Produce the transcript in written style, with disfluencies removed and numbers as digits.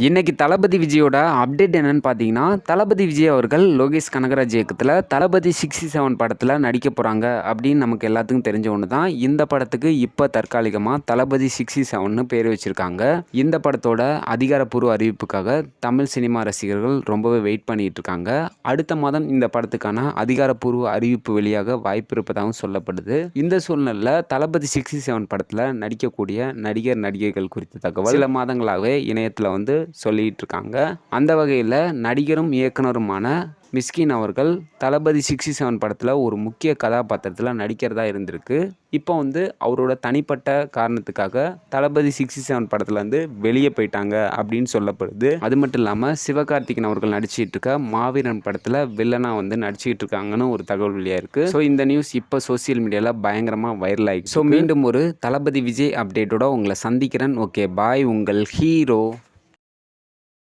இன்னைக்கு தளபதி விஜயோட அப்டேட் என்னன்னு பார்த்தீங்கன்னா, தளபதி விஜய் அவர்கள் லோகேஷ் கனகராஜ் இயக்கத்தில் தளபதி 67 படத்தில் நடிக்க போகிறாங்க அப்படின்னு நமக்கு எல்லாத்துக்கும் தெரிஞ்ச ஒன்று தான். இந்த படத்துக்கு இப்போ தற்காலிகமாக தளபதி 67ன்னு பேர் வச்சுருக்காங்க. இந்த படத்தோட அதிகாரப்பூர்வ அறிவிப்புக்காக தமிழ் சினிமா ரசிகர்கள் ரொம்பவே வெயிட் பண்ணிட்டு இருக்காங்க. அடுத்த மாதம் இந்த படத்துக்கான அதிகாரப்பூர்வ அறிவிப்பு வெளியாக வாய்ப்பு இருப்பதாகவும் சொல்லப்படுது. இந்த சூழ்நிலையில் தளபதி 67 படத்தில் நடிக்கக்கூடிய நடிகர் நடிகைகள் குறித்த தகவல் சில மாதங்களாகவே இணையத்தில் சொல்லிட்டு இருக்காங்க. அந்த வகையில் நடிகரும் இயக்குனருமான மிஸ்கின் அவர்கள் தளபதி 67 படத்தில் ஒரு முக்கிய கதாபாத்திரத்தில் நடிக்கிறதா இருந்திருக்கு. இப்போ அவரோட தனிப்பட்ட காரணத்துக்காக தளபதி 67 படத்தில் வெளியே போயிட்டாங்க அப்படின்னு சொல்லப்படுது. அது மட்டும் இல்லாமல் சிவகார்த்திகேயன் அவர்கள் நடிச்சிட்டு இருக்க மாவீரன் படத்தில் வில்லனா நடிச்சிட்டு இருக்காங்கன்னு ஒரு தகவல் வெளியாக இருக்கு. ஸோ இந்த நியூஸ் இப்போ சோசியல் மீடியாவில் பயங்கரமாக வைரல் ஆகிடுச்சு. ஸோ மீண்டும் ஒரு தளபதி விஜய் அப்டேட்டோட உங்களை சந்திக்கிறேன். ஓகே பாய், உங்கள் ஹீரோ.